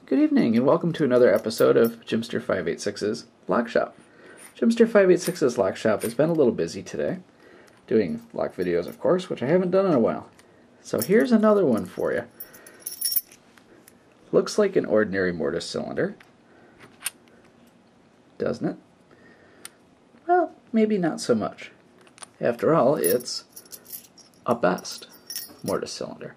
Good evening, and welcome to another episode of Jimster586's Lock Shop. Jimster586's Lock Shop has been a little busy today, doing lock videos, of course, which I haven't done in a while. So here's another one for you. Looks like an ordinary mortise cylinder, doesn't it? Well, maybe not so much. After all, it's a Best mortise cylinder.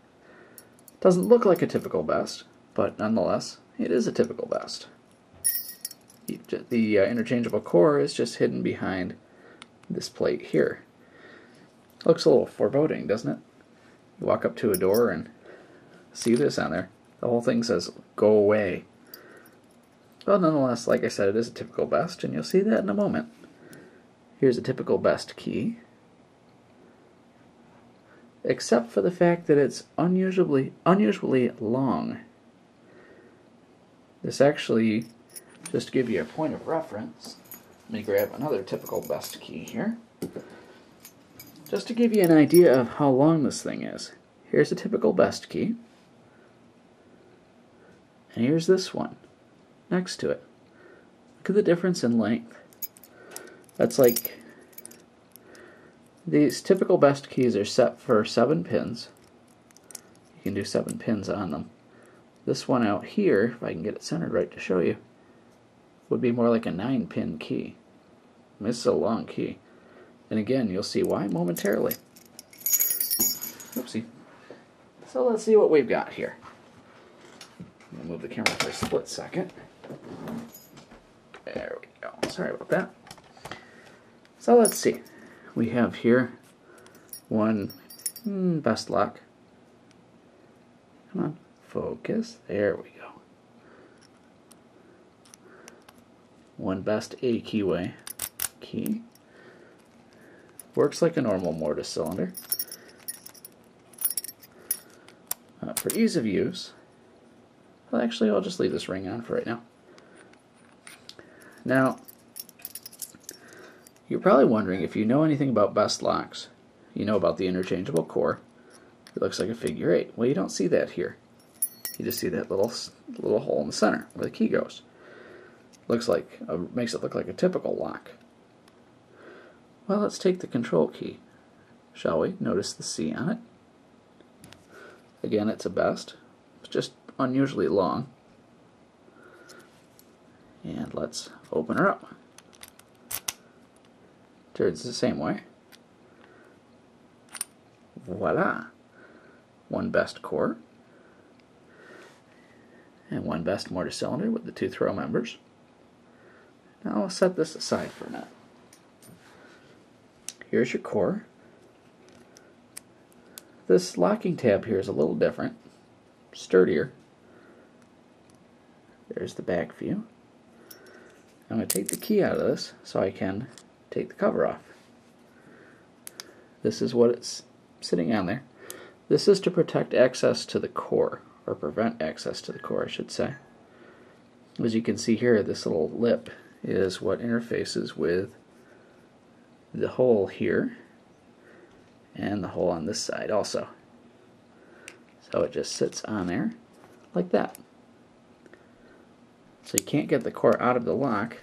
Doesn't look like a typical Best, but nonetheless, it is a typical Best. The interchangeable core is just hidden behind this plate here. Looks a little foreboding, doesn't it? You walk up to a door and see this on there. The whole thing says, "Go away." Well, nonetheless, like I said, it is a typical Best, and you'll see that in a moment. Here's a typical Best key, except for the fact that it's unusually long. This actually, just to give you a point of reference, let me grab another typical Best key here. Just to give you an idea of how long this thing is. Here's a typical Best key. And here's this one next to it. Look at the difference in length. That's like, these typical Best keys are set for 7 pins. You can do 7 pins on them. This one out here, if I can get it centered right to show you, would be more like a 9-pin key. This is a long key. And again, you'll see why momentarily. Oopsie. So let's see what we've got here. I'm going to move the camera for a split second. There we go. Sorry about that. So let's see. We have here one Best lock. Come on, focus. There we go. One Best A keyway key. Works like a normal mortise cylinder. For ease of use, well, actually, I'll just leave this ring on for right now. Now, you're probably wondering, if you know anything about Best locks, you know about the interchangeable core. It looks like a figure 8. Well, you don't see that here. You just see that little hole in the center where the key goes. Looks like makes it look like a typical lock. Well, let's take the control key, shall we? Notice the C on it. Again, it's a Best. It's just unusually long. And let's open her up. Turns the same way. Voila! One Best core. And one Best mortise cylinder with the 2 throw members. Now I'll set this aside for a minute. Here's your core. This locking tab here is a little different, sturdier. There's the back view. I'm going to take the key out of this so I can take the cover off. This is what it's sitting on there. This is to protect access to the core, or prevent access to the core, I should say. As you can see here, this little lip is what interfaces with the hole here and the hole on this side also. So it just sits on there like that. So you can't get the core out of the lock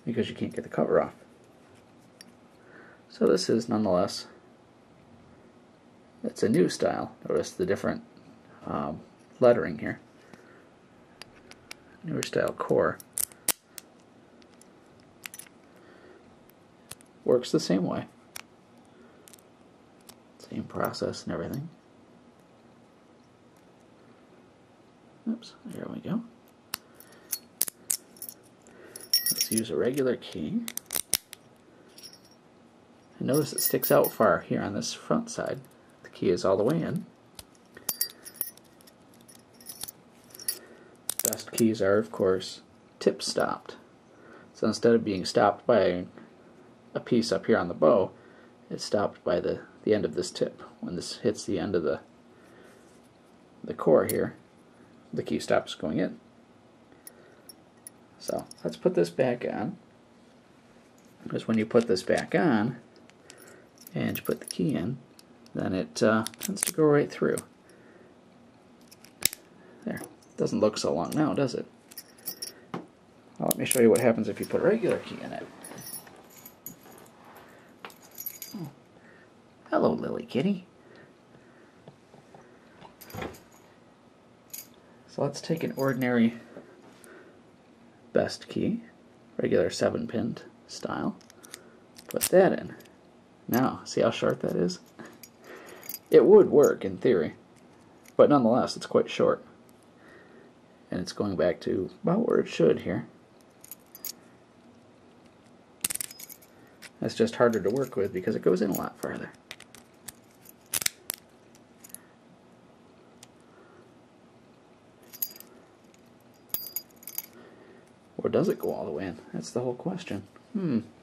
because you can't get the cover off. So this is nonetheless, it's a new style. Notice the different lettering here. Newer style core. Works the same way. Same process and everything. Oops, there we go. Let's use a regular key. And notice it sticks out far here on this front side. The key is all the way in. Best keys are, of course, tip stopped. So instead of being stopped by a piece up here on the bow, it's stopped by the end of this tip. When this hits the end of the core here, the key stops going in. So let's put this back on. Because when you put this back on and you put the key in, then it tends to go right through. There. Doesn't look so long now, does it? Well, let me show you what happens if you put a regular key in it. Oh. Hello, Lily Kitty. So let's take an ordinary best key, regular 7-pin style, put that in. Now, see how short that is? It would work in theory, but nonetheless it's quite short. And it's going back to about where it should here. That's just harder to work with because it goes in a lot farther. Or does it go all the way in? That's the whole question.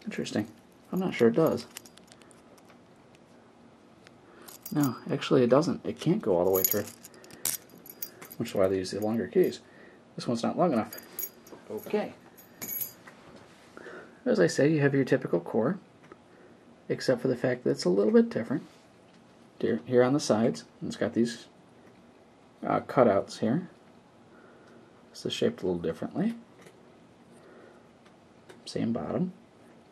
Interesting. I'm not sure it does. No, actually it doesn't. It can't go all the way through. Which is why they use the longer keys. This one's not long enough. Okay. As I say, you have your typical core, except for the fact that it's a little bit different. Here on the sides, it's got these cutouts here. This is shaped a little differently. Same bottom.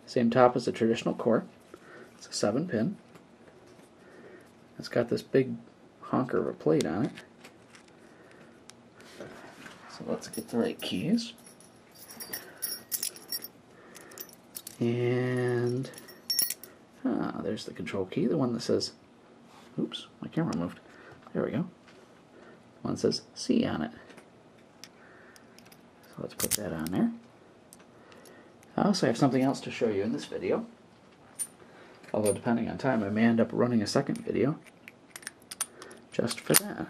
Same top as the traditional core. It's a 7-pin. It's got this big honker of a plate on it. So let's get the right keys. And there's the control key, the one that says, oops, my camera moved. There we go. The one that says C on it. So let's put that on there. I also have something else to show you in this video. Although depending on time, I may end up running a second video just for that.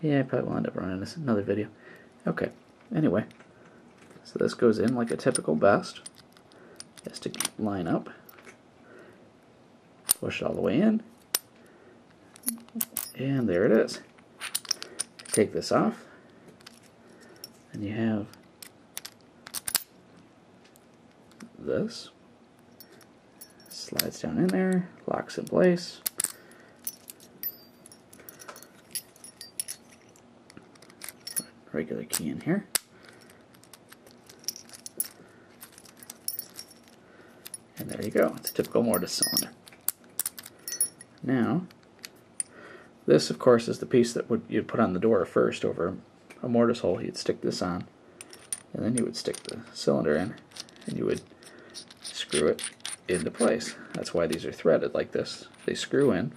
Yeah, I probably will end up running another video. Okay, anyway. So this goes in like a typical best. It has to line up. Push it all the way in. And there it is. Take this off. And you have this. Slides down in there, locks in place. Regular key in here. And there you go. It's a typical mortise cylinder. Now, this of course is the piece that you'd put on the door first over a mortise hole. You'd stick this on, and then you would stick the cylinder in, and you would screw it into place. That's why these are threaded like this. They screw in,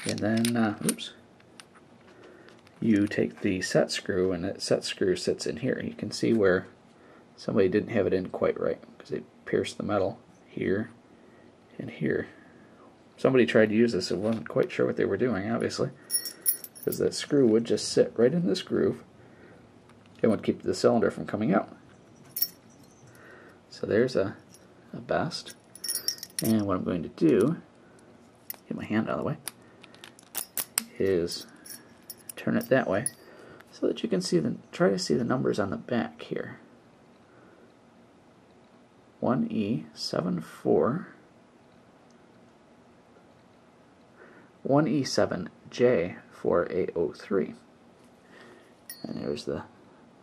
and then, you take the set screw, and that set screw sits in here. You can see where somebody didn't have it in quite right, because they pierced the metal here and here. Somebody tried to use this and wasn't quite sure what they were doing, obviously, because that screw would just sit right in this groove and would keep the cylinder from coming out. So there's a best. And what I'm going to do, get my hand out of the way, is turn it that way so that you can see try to see the numbers on the back here. 1E74, 1E7J4803. And there's the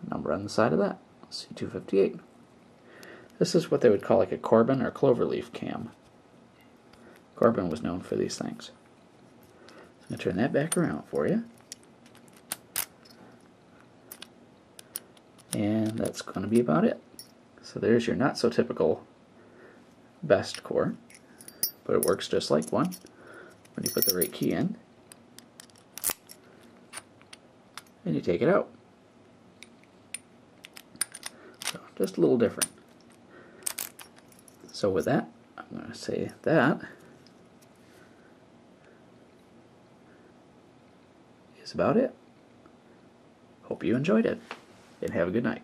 number on the side of that, C258. This is what they would call like a Corbin or cloverleaf cam. Corbin was known for these things. So I'm going to turn that back around for you. And that's going to be about it. So there's your not so typical best core, but it works just like one when you put the right key in and you take it out. So just a little different. So with that, I'm going to say that is about it. Hope you enjoyed it, and have a good night.